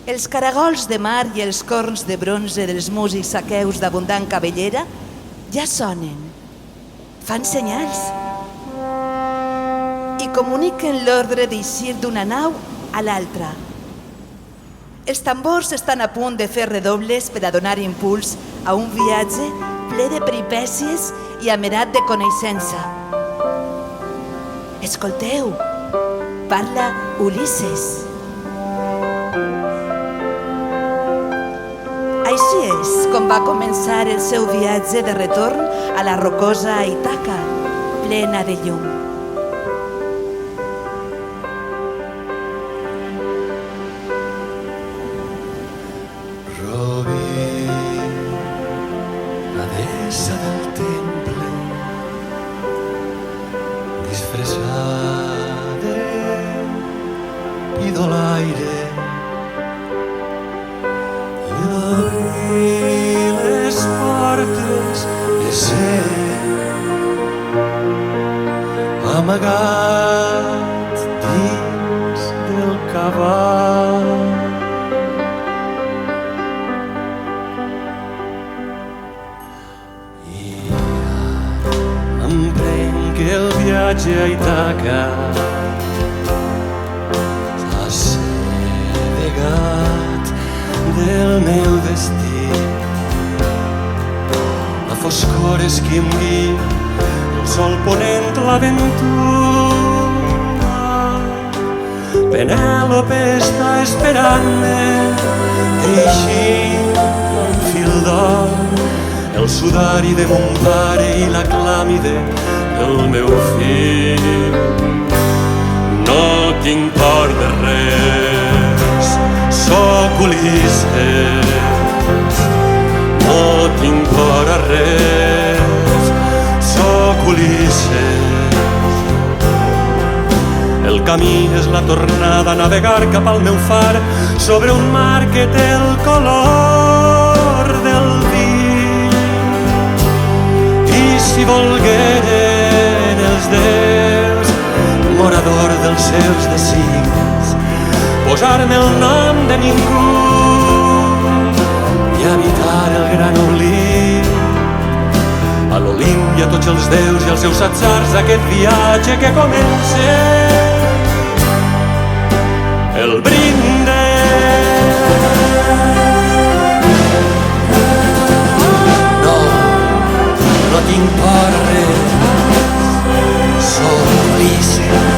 Els caragols de mar i els corns de bronze dels músics aqueus d'abundant cabellera ja sonen, fan senyals i comuniquen l'ordre d'eixir d'una nau a l'altra. Els tambors estan a punt de fer redobles per a donar impuls a un viatge ple de peripècies i amarat de coneixença. Escolteu, parla Ulisses. Així és com va començar el seu viatge de retorn a la rocosa Ítaca, plena de llum. Robi, la deessa del temple, disfressada idolaire, i les portes de ser amagat dins del cavall. El viatge a Ítaca s'ha assedegat del meu destí. La foscor és qui em guia, el sol ponent l'aventura. Penèlope està esperant-me, teixint un fil d'or, el sudari de mon pare i la clàmide del meu fill. No tinc por de res, sóc Ulisses. No tinc por a res, sóc Ulisses. El camí és la tornada a navegar cap al meu far sobre un mar que té el color del vi. I si volgueren els déus, morador dels seus designis, posar-me el nom de ningú i habitar el gran oblit. A l'Olimp hi ha tots els déus i els seus atzars d'aquest viatge que comença. El brindis. No tinc por a res, sóc Ulisses.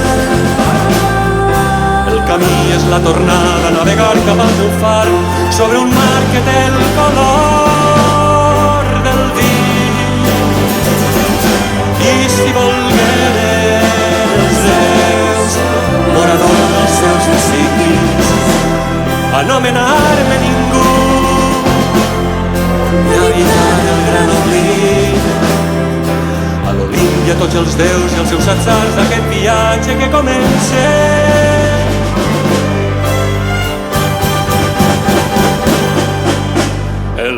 El camí és la tornada a navegar cap al meu far sobre un mar que té el color del vi. I si volgueren els déus, morador dels seus designis, anomenar-me ningú i habitar el gran oblit. A l'Olimp hi ha tots els déus i els seus atzars d'aquest viatge que comença. El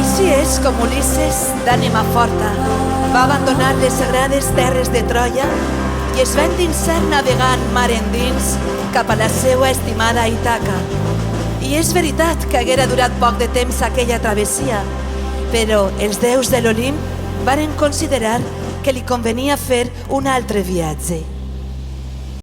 Així és com Ulisses, d'ànima forta, va abandonar les sagrades terres de Troia i es va endinsar navegant mar endins cap a la seva estimada Ítaca. I és veritat que haguera durat poc de temps aquella travessia, però els déus de l'Olimp varen considerar que li convenia fer un altre viatge.